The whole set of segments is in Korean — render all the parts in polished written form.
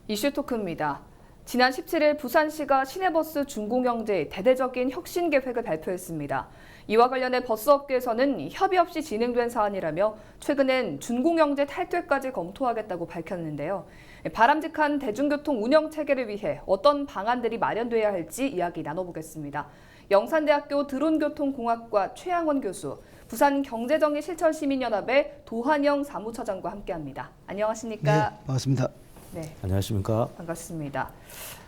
이슈 토크입니다. 지난 17일 부산시가 시내버스 준공영제의 대대적인 혁신 계획을 발표했습니다. 이와 관련해 버스업계에서는 협의 없이 진행된 사안이라며 최근엔 준공영제 탈퇴까지 검토하겠다고 밝혔는데요. 바람직한 대중교통 운영 체계를 위해 어떤 방안들이 마련돼야 할지 이야기 나눠보겠습니다. 영산대학교 드론교통공학과 최양원 교수, 부산경제정의실천시민연합의 도한영 사무처장과 함께합니다. 안녕하십니까? 네, 반갑습니다. 네, 안녕하십니까? 반갑습니다.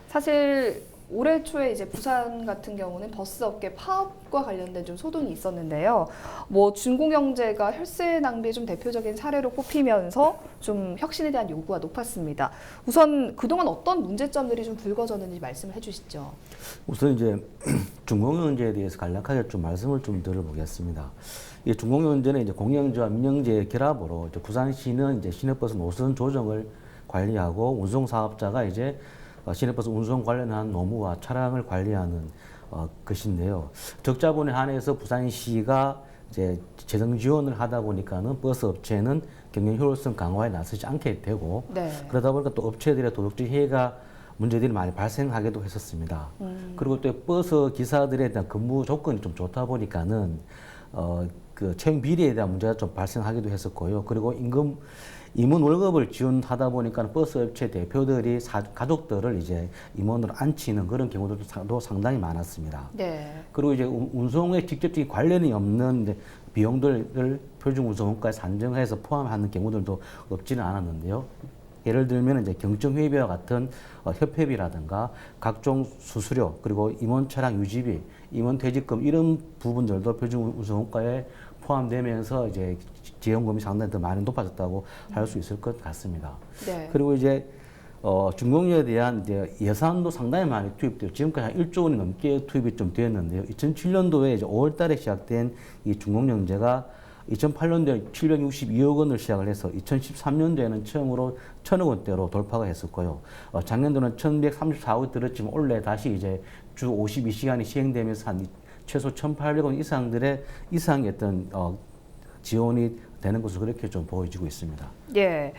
사실 올해 초에 이제 부산 같은 경우는 버스 업계 파업과 관련된 좀 소동이 있었는데요. 준공영제가 혈세 낭비의 좀 대표적인 사례로 꼽히면서 좀 혁신에 대한 요구가 높았습니다. 우선 그동안 어떤 문제점들이 좀 불거졌는지 말씀을 해주시죠. 우선 이제 준공영제에 대해서 간략하게 좀 말씀을 좀 드려보겠습니다. 이 준공영제는 이제 공영제와 민영제의 결합으로 이제 부산시는 이제 시내버스 노선 조정을 관리하고 운송사업자가 이제 시내버스 운송 관련한 노무와 차량을 관리하는 것인데요. 적자분에 한해서 부산시가 이제 재정 지원을 하다 보니까는 버스 업체는 경영 효율성 강화에 나서지 않게 되고 네. 그러다 보니까 또 업체들의 도덕적 해가 문제들이 많이 발생하기도 했었습니다. 그리고 또 버스 기사들에 대한 근무 조건이 좀 좋다 보니까는 그 채용 비리에 대한 문제가 좀 발생하기도 했었고요. 그리고 임원 월급을 지원하다 보니까 버스 업체 대표들이 가족들을 이제 임원으로 앉히는 그런 경우도 상당히 많았습니다. 네. 그리고 이제 운송에 직접적인 관련이 없는 비용들을 표준 운송원가에 산정해서 포함하는 경우들도 없지는 않았는데요. 예를 들면 이제 경정회비와 같은 협회비라든가 각종 수수료 그리고 임원 차량 유지비, 임원 퇴직금 이런 부분들도 표준 운송원가에 포함되면서 이제 지원금이 상당히 더 많이 높아졌다고 할 수 있을 것 같습니다. 네. 그리고 이제 준공영에 대한 이제 예산도 상당히 많이 투입되고 지금까지 한 1조 원이 넘게 투입이 좀 되었는데요. 2007년도에 이제 5월달에 시작된 이 준공영제가 2008년도에 762억 원을 시작을 해서 2013년도에는 처음으로 1,000억 원대로 돌파가 했었고요. 작년도는 1,134억 들었지만 올해 다시 이제 주 52시간이 시행되면서 한 최소 1,800원 이상의 어떤 지원이 되는 것으로 그렇게 좀 보여지고 있습니다. 예.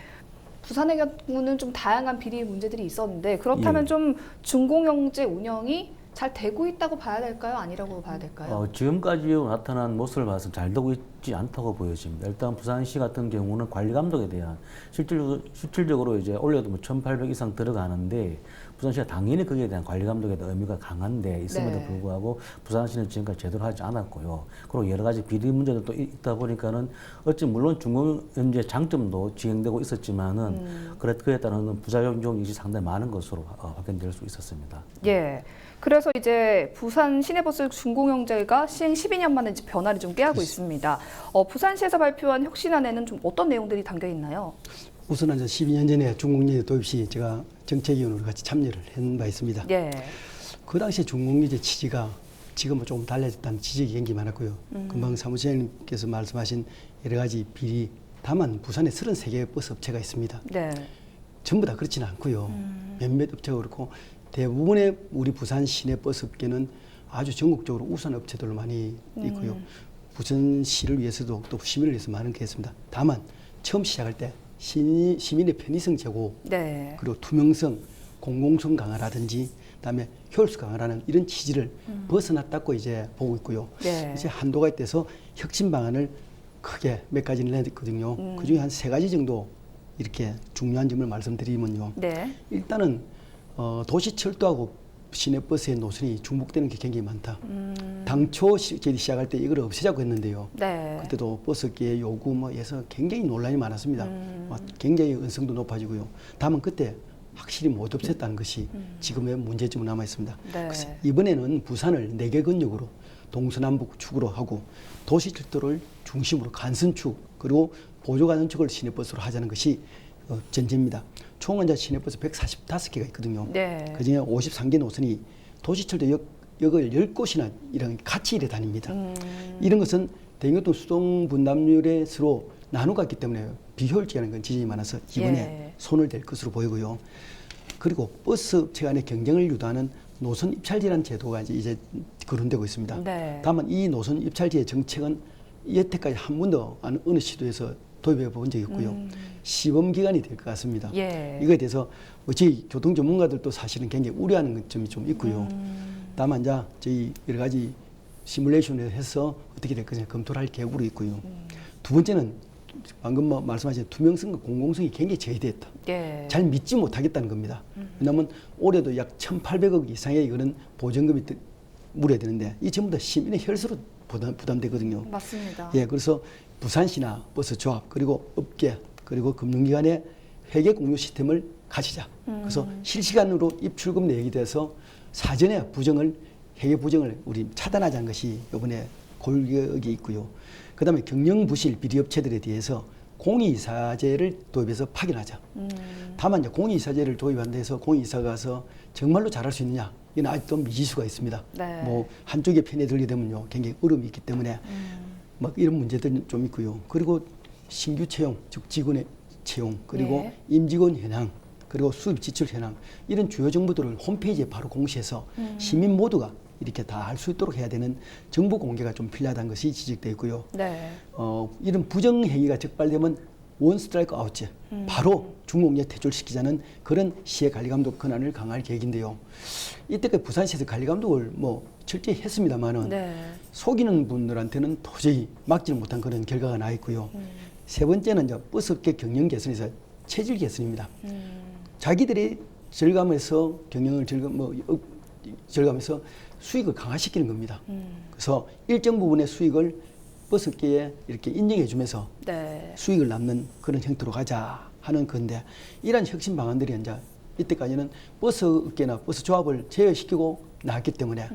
부산의 경우는 좀 다양한 비리 문제들이 있었는데 그렇다면 예. 좀 준공영제 운영이 잘 되고 있다고 봐야 될까요? 아니라고 봐야 될까요? 지금까지 나타난 모습을 봐서 잘 되고 있지 않다고 보여집니다. 일단 부산시 같은 경우는 관리 감독에 대한 실질적으로 이제 올해도 1,800 이상 들어가는데 부산시가 당연히 거기에 대한 관리 감독에 대한 의미가 강한데 있음에도 네. 불구하고 부산시는 지금까지 제대로 하지 않았고요. 그리고 여러 가지 비리 문제도 있다 보니까는 물론 중공영제 장점도 진행되고 있었지만은 그에 따른 부작용이 상당히 많은 것으로 확인될 수 있었습니다. 예. 그래서 이제 부산 시내버스 준공영제가 시행 12년 만에 이제 변화를 좀 꾀하고 있습니다. 부산시에서 발표한 혁신안에는 좀 어떤 내용들이 담겨 있나요? 우선 이제 12년 전에 준공영제 도입 시 제가 정책위원으로 같이 참여를 한 바 있습니다. 예. 그 당시에 준공영제 취지가 지금은 조금 달라졌다는 지적이 굉장히 많았고요. 금방 사무처장님께서 말씀하신 여러 가지 비리, 다만 부산에 33개의 버스 업체가 있습니다. 네. 전부 다 그렇지는 않고요. 몇몇 업체가 그렇고 대부분의 우리 부산 시내 버스 업계는 아주 전국적으로 우수한 업체들로 많이 있고요. 부산시를 위해서도 또 시민을 위해서 많은 게 있습니다. 다만 처음 시작할 때 시민의 편의성 제고 네. 그리고 투명성, 공공성 강화라든지 그다음에 효율성 강화라는 이런 취지를 벗어났다고 이제 보고 있고요. 네. 이제 한도가 돼서 혁신 방안을 크게 몇 가지를 내놨거든요. 그중에 한 3가지 정도 이렇게 중요한 점을 말씀드리면요. 네. 일단은 도시철도하고 시내버스의 노선이 중복되는 게 굉장히 많다. 당초 저희 시작할 때 이걸 없애자고 했는데요. 네. 그때도 버스계의 요구 뭐에서 굉장히 논란이 많았습니다. 굉장히 은성도 높아지고요. 다만 그때 확실히 못 없앴다는 것이 지금의 문제점으로 남아 있습니다. 네. 그래서 이번에는 부산을 4개 근역으로 동서남북 축으로 하고 도시철도를 중심으로 간선축 그리고 보조간선축을 시내버스로 하자는 것이 전제입니다. 총 이제 시내버스 145개가 있거든요. 네. 그중에 53개 노선이 도시철도 역을 10곳이나 이런 같이 이래 다닙니다. 이런 것은 대중교통 수동 분담률에 서로 나누었기 때문에 비효율적이라는 건 지적이 많아서 이번에 예. 손을 댈 것으로 보이고요. 그리고 버스 업체 간의 경쟁을 유도하는 노선 입찰제라는 제도가 이제 거론되고 있습니다. 네. 다만 이 노선 입찰제의 정책은 여태까지 한 번도 어느 시도에서 도입해 본 적이 있고요. 시범 기간이 될 것 같습니다. 예. 이거에 대해서 저희 교통 전문가들도 사실은 굉장히 우려하는 점이 좀 있고요. 다만 이제 저희 여러 가지 시뮬레이션을 해서 어떻게 될 것인지 검토를 할 계획으로 있고요. 두 번째는 방금 말씀하신 투명성과 공공성이 굉장히 저해됐다. 예. 잘 믿지 못하겠다는 겁니다. 왜냐하면 올해도 약 1,800억 이상의 그런 보전금이 물어야 되는데 이 전부 다 시민의 혈세로 부담되거든요. 맞습니다. 예, 그래서 부산시나 버스 조합 그리고 업계 그리고 금융기관의 회계 공유 시스템을 가지자. 그래서 실시간으로 입출금 내역이 돼서 사전에 회계 부정을 우리 차단하자는 것이 이번에 골격이 있고요. 그다음에 경영부실 비리업체들에 대해서 공익이사제를 도입해서 파견하자. 다만 이제 공익이사제를 도입한다 해서 공익이사가 가서 정말로 잘할 수 있느냐? 이는 아직도 미지수가 있습니다. 네. 뭐 한쪽의 편에 들게 되면요, 굉장히 어려움이 있기 때문에 막 이런 문제들은 좀 있고요. 그리고 신규 채용, 즉 직원의 채용, 그리고 예. 임직원 현황, 그리고 수입 지출 현황 이런 주요 정보들을 홈페이지에 바로 공시해서 시민 모두가 이렇게 다 알 수 있도록 해야 되는 정보 공개가 좀 필요하다는 것이 지적되어 있고요. 네. 이런 부정 행위가 적발되면 원 스트라이크 아웃제 바로 중공에 퇴출시키자는 그런 시의 관리감독 권한을 강화할 계획인데요. 이때까지 부산시에서 관리감독을 뭐 철저히 했습니다만은 네. 속이는 분들한테는 도저히 막지를 못한 그런 결과가 나 있고요. 세 번째는 이제 버스업계 경영 개선에서 체질 개선입니다. 자기들이 절감해서 경영을 절감해서 수익을 강화시키는 겁니다. 그래서 일정 부분의 수익을 버스업계에 이렇게 인정해 주면서 네. 수익을 남는 그런 형태로 가자 하는 건데 이러한 혁신 방안들이 이제 이때까지는 버스업계나 버스 조합을 제어시키고 나왔기 때문에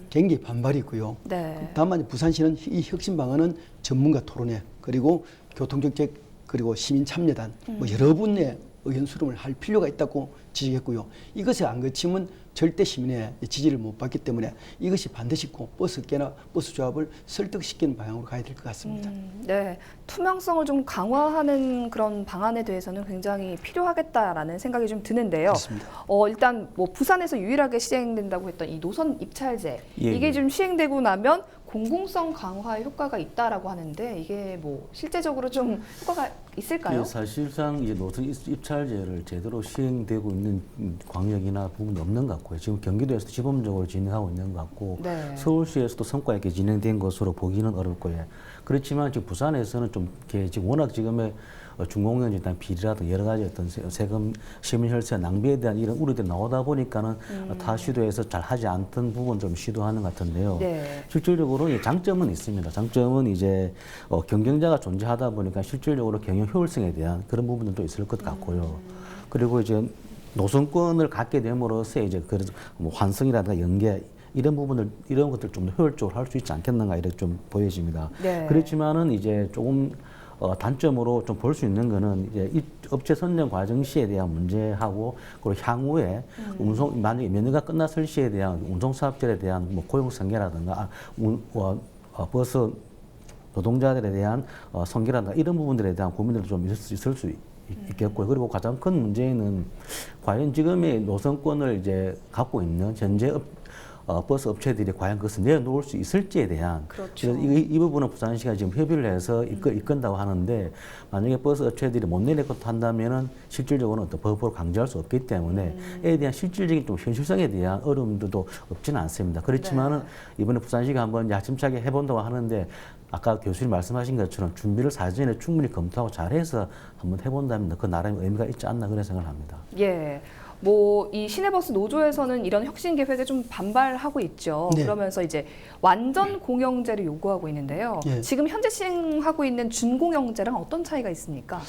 굉장히 반발이 있고요. 네. 다만 부산시는 이 혁신 방안은 전문가 토론회 그리고 교통정책 그리고 시민 참여단 뭐 여러 분의 의견 수렴을 할 필요가 있다고 지적했고요. 이것에 안 거치면 절대 시민의 지지를 못 받기 때문에 이것이 반드시 꼭 버스업계나 버스 조합을 설득시키는 방향으로 가야 될 것 같습니다. 네, 투명성을 좀 강화하는 그런 방안에 대해서는 굉장히 필요하겠다라는 생각이 좀 드는데요. 그렇습니다. 일단 뭐 부산에서 유일하게 시행된다고 했던 이 노선 입찰제 예, 이게 예. 좀 시행되고 나면 공공성 강화에 효과가 있다라고 하는데 이게 뭐 실제적으로 좀 효과가 있을까요? 예, 사실상 이제 노선 입찰제를 제대로 시행되고 있는 광역이나 부분이 없는 것 같고요. 지금 경기도에서도 시범적으로 진행하고 있는 것 같고 네. 서울시에서도 성과 있게 진행된 것으로 보기는 어렵고요. 그렇지만 지금 부산에서는 좀 이렇게 지금 워낙 지금의 중공영에 대한 비리라든 여러 가지 어떤 세금 시민 혈세 낭비에 대한 이런 우려들이 나오다 보니까는 타 시도에서 잘 하지 않던 부분 좀 시도하는 것 같은데요. 네. 실질적으로 이 장점은 있습니다. 장점은 이제 경쟁자가 존재하다 보니까 실질적으로 경영 효율성에 대한 그런 부분들도 있을 것 같고요. 그리고 이제 노선권을 갖게 됨으로써 이제 그래서 뭐 환승이라든가 연계 이런 부분들 이런 것들 좀 더 효율적으로 할 수 있지 않겠는가 이렇게 좀 보여집니다. 네. 그렇지만은 이제 조금 단점으로 좀 볼 수 있는 거는 이제 이 업체 선정 과정 시에 대한 문제하고 그리고 향후에 운송 만약에 면허가 끝났을 시에 대한 운송 사업자에 대한 뭐 고용 설계라든가 버스 노동자들에 대한 성계라든가 이런 부분들에 대한 고민들도 좀 있을 수 있겠고요. 그리고 가장 큰 문제는 과연 지금의 노선권을 이제 갖고 있는 현재 버스 업체들이 과연 그것을 내놓을 수 있을지에 대한 그렇죠. 그래서 이 부분은 부산시가 지금 협의를 해서 이끈다고 하는데 만약에 버스 업체들이 못 내놓고 한다면은 실질적으로는 어떤 법으로 강제할 수 없기 때문에 이에 대한 실질적인 좀 현실성에 대한 어려움들도 없지는 않습니다. 그렇지만은 이번에 부산시가 한번 야심차게 해본다고 하는데 아까 교수님 말씀하신 것처럼 준비를 사전에 충분히 검토하고 잘해서 한번 해본다면 그 나름의 의미가 있지 않나 그런 생각을 합니다. 예. 뭐 이 시내버스 노조에서는 이런 혁신 계획에 좀 반발하고 있죠. 네. 그러면서 이제 완전 공영제를 요구하고 있는데요. 예. 지금 현재 시행하고 있는 준공영제랑 어떤 차이가 있습니까?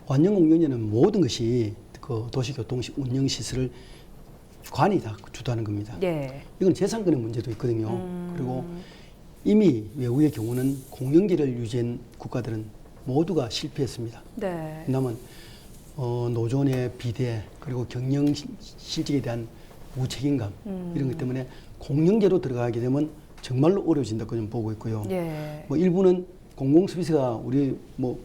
완전 공영제는 모든 것이 그 도시교통 운영 시설을 관이 다 주도하는 겁니다. 예. 이건 재산권의 문제도 있거든요. 그리고 이미 외국의 경우는 공영제를 유지한 국가들은 모두가 실패했습니다. 네. 왜냐하면 노조의 비대 그리고 경영 실직에 대한 무책임감 이런 것 때문에 공영제로 들어가게 되면 정말로 어려워진다고 저는 보고 있고요. 예. 뭐 일부는 공공 서비스가 우리 뭐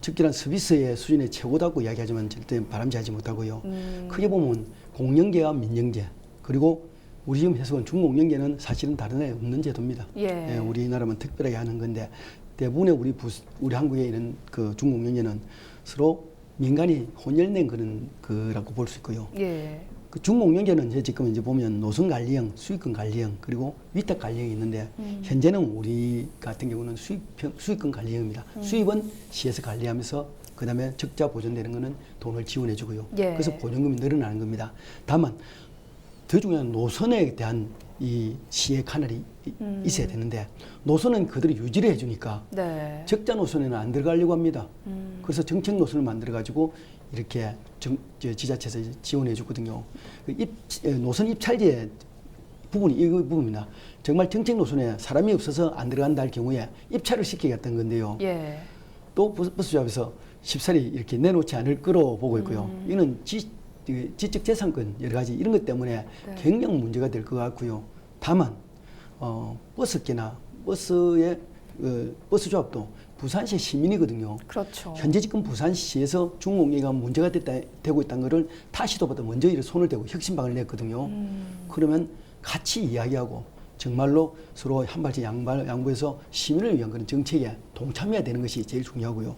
적절한 서비스의 수준의 최고다고 이야기하지만 절대 바람직하지 못하고요. 크게 보면 공영제와 민영제 그리고 우리 지금 해석은 중공영제는 사실은 다른 나라에 없는 제도입니다. 예. 우리나라만 특별하게 하는 건데 대부분의 우리 한국에 있는 그 중공영제는 서로 민간이 혼혈된 그런 거라고 볼 수 있고요. 예. 그 중공영제는 이제 지금 이제 보면 노선 관리형, 수익권 관리형 그리고 위탁 관리형이 있는데 현재는 우리 같은 경우는 수익권 관리형입니다. 수입은 시에서 관리하면서 그다음에 적자 보존되는 거는 돈을 지원해 주고요. 예. 그래서 보존금이 늘어나는 겁니다. 다만 더 중요한 노선에 대한 이 시의 카널이 있어야 되는데 노선은 그대로 유지를 해주니까 네. 적자 노선에는 안 들어가려고 합니다. 그래서 정책 노선을 만들어 가지고 이렇게 지자체에서 지원해 주거든요. 노선 입찰제 부분이 이 부분입니다. 정말 정책 노선에 사람이 없어서 안 들어간다 할 경우에 입찰을 시키겠다는 건데요. 예. 또 버스조합에서 쉽사리 이렇게 내놓지 않을 거로 보고 있고요. 이는 지적재산권 여러 가지 이런 것 때문에 네. 굉장히 문제가 될 것 같고요. 다만 버스계나 버스조합도 부산시 시민이거든요. 그렇죠. 현재 지금 부산시에서 중공영제가 문제가 되고 있다는 것을 타시도보다 먼저 이렇게 손을 대고 혁신방을 냈거든요. 그러면 같이 이야기하고 정말로 서로 한 발씩 양보해서 시민을 위한 그런 정책에 동참해야 되는 것이 제일 중요하고요.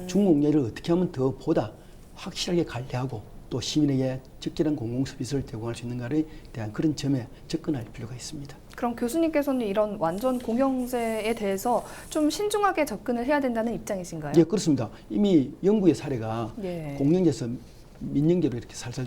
중공영제를 어떻게 하면 더 보다 확실하게 관리하고 또 시민에게 적절한 공공서비스를 제공할 수 있는가에 대한 그런 점에 접근할 필요가 있습니다. 그럼 교수님께서는 이런 완전 공영제에 대해서 좀 신중하게 접근을 해야 된다는 입장이신가요? 예, 그렇습니다. 이미 영국의 사례가 예. 공영제에서 민영제로 이렇게 살살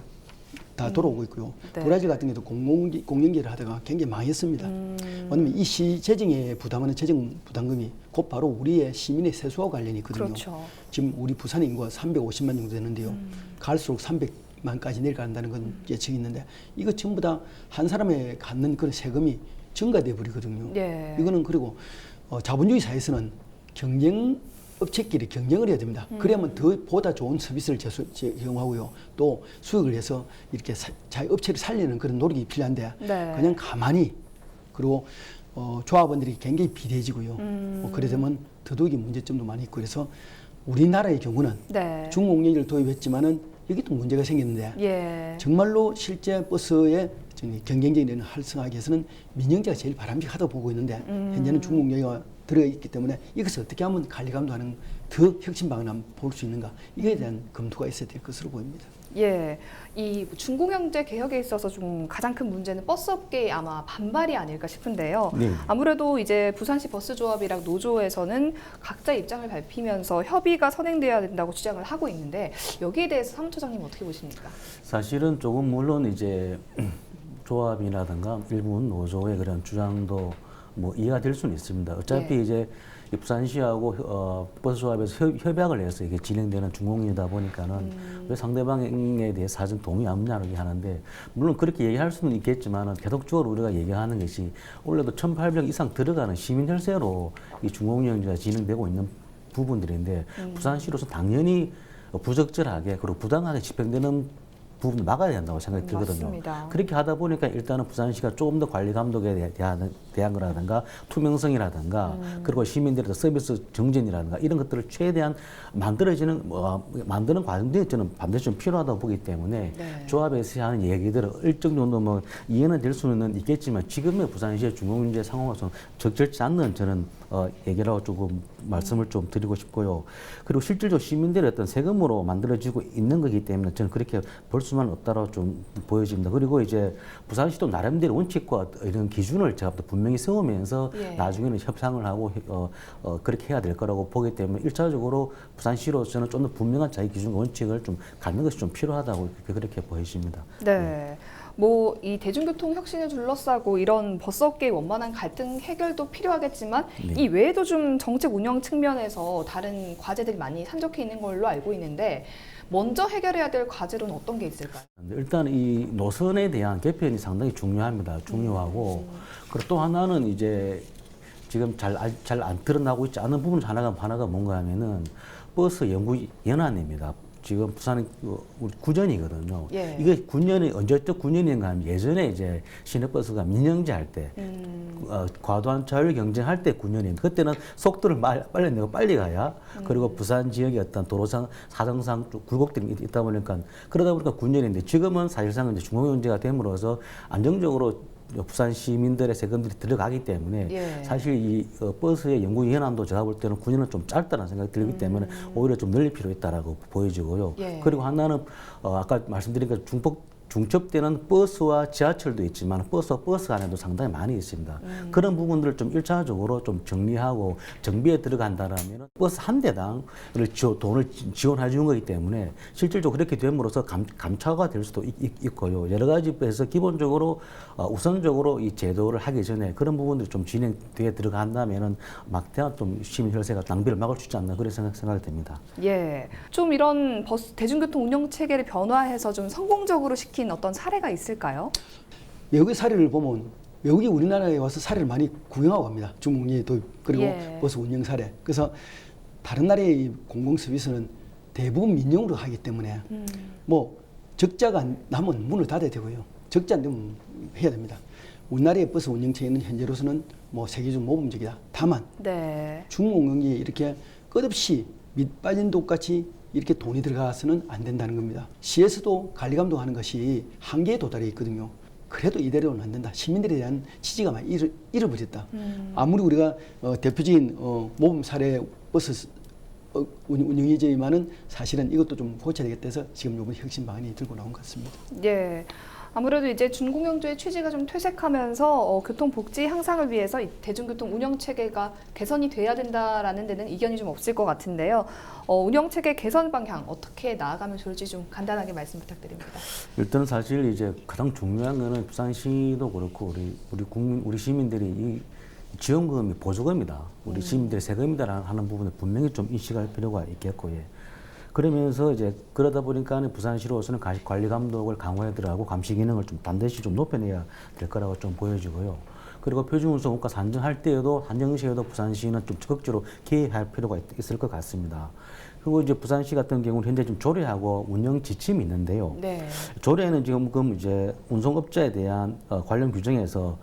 다 돌아오고 있고요. 네. 브라질 같은 경우도 공영제를 하다가 굉장히 망했습니다. 왜냐하면 이 시 재정에 부담하는 재정 부담금이 곧 바로 우리의 시민의 세수와 관련이 있거든요. 그렇죠. 지금 우리 부산 인구가 350만 정도 되는데요. 갈수록 300만까지 내려간다는 건 예측이 있는데 이거 전부 다 한 사람에 갖는 그런 세금이 증가돼 버리거든요. 예. 이거는 그리고 자본주의 사회에서는 업체끼리 경쟁을 해야 됩니다. 그래야만 더 보다 좋은 서비스를 제공하고요. 또 수익을 해서 이렇게 자기 업체를 살리는 그런 노력이 필요한데 네. 그냥 가만히 그리고 조합원들이 굉장히 비대해지고요. 그래 되면 더더욱이 문제점도 많이 있고 그래서 우리나라의 경우는 네. 중공영제를 도입했지만은 여기도 문제가 생겼는데 예. 정말로 실제 버스의 경쟁적인 활성화하기 위해서는 민영제가 제일 바람직하다고 보고 있는데 현재는 중공영제가 들어가 있기 때문에 이것을 어떻게 하면 관리 감독하는 더 혁신 방안을 볼 수 있는가 이거에 대한 검토가 있어야 될 것으로 보입니다. 예, 이 중공영제 개혁에 있어서 좀 가장 큰 문제는 버스업계의 아마 반발이 아닐까 싶은데요. 네. 아무래도 이제 부산시 버스조합이랑 노조에서는 각자 입장을 밝히면서 협의가 선행돼야 된다고 주장을 하고 있는데 여기에 대해서 사무처장님 어떻게 보십니까? 사실은 조금 물론 이제 조합이라든가 일부 노조의 그런 주장도 뭐 이해가 될 수는 있습니다. 어차피 예. 이제 이 부산시하고 버스조합에서 협약을 해서 이게 진행되는 중공이다 보니까는 왜 상대방에 대해 사전 동의 없냐고 얘기하는데 물론 그렇게 얘기할 수는 있겠지만은 계속적으로 우리가 얘기하는 것이 원래도 1,800 이상 들어가는 시민 혈세로 이 중공영제가 진행되고 있는 부분들인데 부산시로서 당연히 부적절하게 그리고 부당하게 집행되는 부분을 막아야 된다고 생각이 들거든요. 맞습니다. 그렇게 하다 보니까 일단은 부산시가 조금 더 관리 감독에 대한 거라든가 투명성이라든가 그리고 시민들의 서비스 정진이라든가 이런 것들을 최대한 만드는 과정들이 저는 반드시 좀 필요하다고 보기 때문에 네. 조합에서 하는 얘기들을 일정 정도 뭐 이해는 될 수는 있겠지만 지금의 부산시의 중공영제 상황으로서는 적절치 않는 저는 얘기라고 조금 말씀을 좀 드리고 싶고요. 그리고 실질적으로 시민들의 어떤 세금으로 만들어지고 있는 거기 때문에 저는 그렇게 볼 수만 없다고 좀 보여집니다. 그리고 이제 부산시도 나름대로 원칙과 이런 기준을 제가 분명히 세우면서 예. 나중에는 협상을 하고 그렇게 해야 될 거라고 보기 때문에 1차적으로 부산시로서는 좀 더 분명한 자기 기준과 원칙을 좀 갖는 것이 좀 필요하다고 그렇게 보여집니다. 네. 뭐 이 대중교통 혁신을 둘러싸고 이런 버스업계의 원만한 갈등 해결도 필요하겠지만 네. 이 외에도 좀 정책 운영 측면에서 다른 과제들이 많이 산적해 있는 걸로 알고 있는데 먼저 해결해야 될 과제로는 어떤 게 있을까요? 일단 이 노선에 대한 개편이 상당히 중요합니다. 중요하고 그리고 또 하나는 이제 지금 잘 안 드러나고 있지 않은 부분 하나가 뭔가 하면은 버스 연구 연안입니다. 지금 부산은 우리 9년이거든요. 예. 이게 9년이 언제적 9년인가 하면 예전에 이제 시내버스가 민영제 할 때 과도한 자율 경쟁할 때 9년인데 그때는 속도를 빨리 내고 빨리 가야 그리고 부산 지역의 어떤 도로상 사정상 굴곡들이 있다 보니까 그러다 보니까 9년인데 지금은 사실상 이제 중공영제가 됨으로써 안정적으로 부산 시민들의 세금들이 들어가기 때문에 예. 사실 이 버스의 연구 연한도 제가 볼 때는 9년은 좀 짧다는 생각이 들기 때문에 오히려 좀 늘릴 필요 있다라고 보여지고요. 예. 그리고 하나는 아까 말씀드린 그 중첩되는 버스와 지하철도 있지만 버스와 버스 안에도 상당히 많이 있습니다. 그런 부분들을 좀 1차적으로 좀 정리하고 정비에 들어간다라면 버스 한 대당 돈을 지원해 주는 거기 때문에 실질적으로 그렇게 됨으로써 감차가 될 수도 있고요. 여러 가지 에서 기본적으로 우선적으로 이 제도를 하기 전에 그런 부분들이 좀 진행되어 들어간다면은 막대한 좀 시민 혈세가 낭비를 막을 수 있지 않나 그런 생각이 듭니다. 예, 좀 이런 버스 대중교통 운영 체계를 변화해서 좀 성공적으로 시킨 어떤 사례가 있을까요? 외국의 사례를 보면 외국이 우리나라에 와서 사례를 많이 구경하고 갑니다. 중국이 또 그리고 예. 버스 운영 사례. 그래서 다른 나라의 공공 서비스는 대부분 민영으로 하기 때문에 뭐 적자가 나면 문을 닫아야 되고요. 적자 안 되면 해야 됩니다. 우리나라의 버스 운영 체계는 현재로서는 뭐 세계적 모범적이다. 다만 네. 중공영이 이렇게 끝없이 밑 빠진 독같이 이렇게 돈이 들어가서는 안 된다는 겁니다. 시에서도 관리 감독하는 것이 한계에 도달해 있거든요. 그래도 이대로는 안 된다. 시민들에 대한 지지가 많이 잃어버렸다. 아무리 우리가 대표적인 모범 사례 버스 운영이지만은 사실은 이것도 좀 고쳐야 되겠다 해서 지금 이번 혁신 방안이 들고 나온 것 같습니다. 예. 아무래도 이제 준공영제의 취지가 좀 퇴색하면서 교통복지 향상을 위해서 이 대중교통 운영 체계가 개선이 돼야 된다라는 데는 이견이 좀 없을 것 같은데요. 운영 체계 개선 방향 어떻게 나아가면 좋을지 좀 간단하게 말씀 부탁드립니다. 일단 사실 이제 가장 중요한 거는 부산시도 그렇고 우리 시민들이 이 지원금이 보조금이다. 우리 시민들의 세금이다라는 하는 부분을 분명히 좀 인식할 필요가 있겠고 예. 그러면서 이제 그러다 보니까 부산시로서는 관리 감독을 강화해 들어가고 감시 기능을 좀 반드시 좀 높여내야 될 거라고 좀 보여지고요. 그리고 표준운송국가 산정할 때에도 한정시에도 부산시는 좀 적극적으로 개입할 필요가 있을 것 같습니다. 그리고 이제 부산시 같은 경우는 현재 좀 조례하고 운영 지침이 있는데요. 네. 조례는 지금 이제 운송업자에 대한 관련 규정에서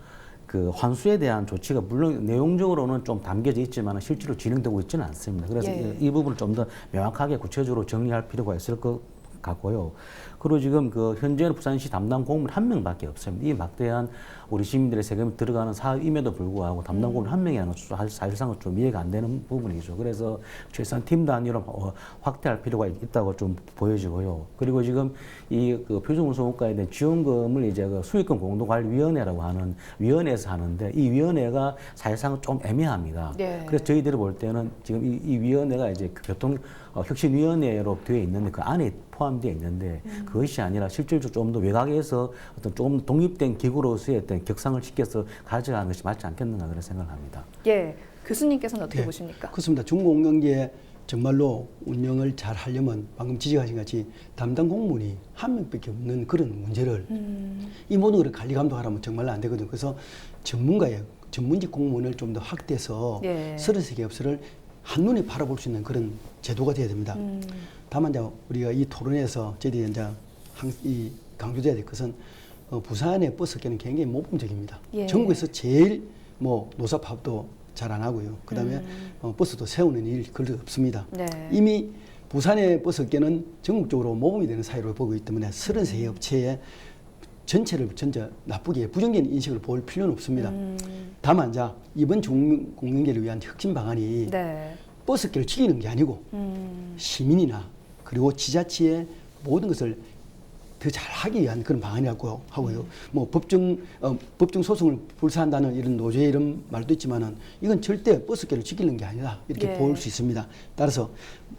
그 환수에 대한 조치가 물론 내용적으로는 좀 담겨져 있지만 실제로 진행되고 있지는 않습니다. 그래서 예. 이 부분을 좀 더 명확하게 구체적으로 정리할 필요가 있을 것 같고요. 그리고 지금 현재는 부산시 담당 공무원 한 명밖에 없습니다. 이 막대한 우리 시민들의 세금이 들어가는 사업임에도 불구하고 담당 공무원 한 명이라는 건 사실상은 좀 이해가 안 되는 부분이죠. 그래서 최소한 팀 단위로 확대할 필요가 있다고 좀 보여지고요. 그리고 지금 이 표준운송국가에 대한 지원금을 이제 수익금 공동관리위원회라고 하는 위원회에서 하는데 이 위원회가 사실상 좀 애매합니다. 네. 그래서 저희들이 볼 때는 지금 이 위원회가 이제 교통 혁신위원회로 되어 있는데 그 안에 포함되어 있는데 그것이 아니라 실질적으로 좀 더 외곽에서 어떤 좀 독립된 기구로서의 어떤 격상을 시켜서 가져가는 것이 맞지 않겠는가 그런 생각을 합니다. 예. 교수님께서는 어떻게 네, 보십니까? 그렇습니다. 중공영제 정말로 운영을 잘 하려면 방금 지적하신 같이 담당 공무원이 한 명밖에 없는 그런 문제를 이 모든 걸 관리 감독하라면 정말로 안 되거든요. 그래서 전문직 공무원을 좀 더 확대해서 예. 33개 업소를 한눈에 바라볼 수 있는 그런 제도가 돼야 됩니다. 다만 이제 우리가 이 토론에서 저희들이 이제 이 강조돼야 될 것은 부산의 버스계는 굉장히 모범적입니다. 예. 전국에서 제일 뭐 노사 파업도 잘 안 하고요. 그다음에 버스도 세우는 일 거의 없습니다. 네. 이미 부산의 버스계는 전국적으로 모범이 되는 사회로 보고 있기 때문에 33개 업체의 전체를 전혀 나쁘게 부정적인 인식을 볼 필요는 없습니다. 다만 자 이번 중공영제를 위한 혁신 방안이 네. 버스계를 죽이는 게 아니고 시민이나 그리고 지자체의 모든 것을 더 잘하기 위한 그런 방안이라고 하고요. 뭐 법정 소송을 불사한다는 이런 노조의 이런 말도 있지만은 이건 절대 버스계를 죽이는 게 아니다 이렇게 예. 볼 수 있습니다. 따라서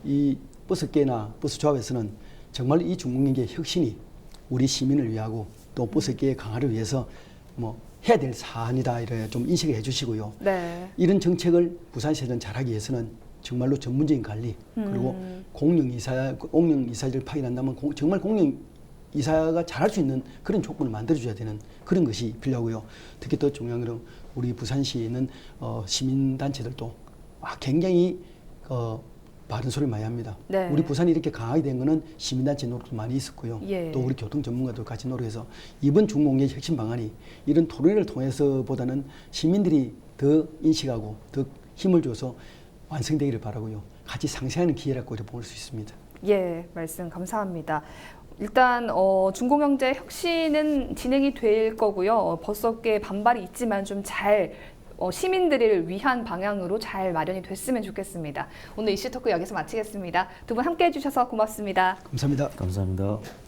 이 버스계나 버스 조합에서는 정말 이 중공영제 혁신이 우리 시민을 위하고 또 버스계의 강화를 위해서 뭐 해야 될 사안이다 이래 좀 인식을 해주시고요. 네. 이런 정책을 부산시에서는 잘하기 위해서는 정말로 전문적인 관리 그리고 공영이사를 파견한다면 정말 공영이사가 잘할 수 있는 그런 조건을 만들어줘야 되는 그런 것이 필요하고요. 특히 더 중요한 것은 우리 부산시는 시민단체들도 굉장히 바른 소리를 많이 합니다. 네. 우리 부산이 이렇게 강하게 된 거는 시민단체 노력도 많이 있었고요. 예. 또 우리 교통 전문가들 같이 노력해서 이번 중공영제 혁신 방안이 이런 토론회를 통해서보다는 시민들이 더 인식하고 더 힘을 줘서 완성되기를 바라고요. 같이 상생하는 기회라고 볼 수 있습니다. 예, 말씀 감사합니다. 일단 중공영제 혁신은 진행이 될 거고요. 버스업계의 반발이 있지만 좀 잘 시민들을 위한 방향으로 잘 마련이 됐으면 좋겠습니다. 오늘 이슈 토크 여기서 마치겠습니다. 두 분 함께해 주셔서 고맙습니다. 감사합니다. 감사합니다.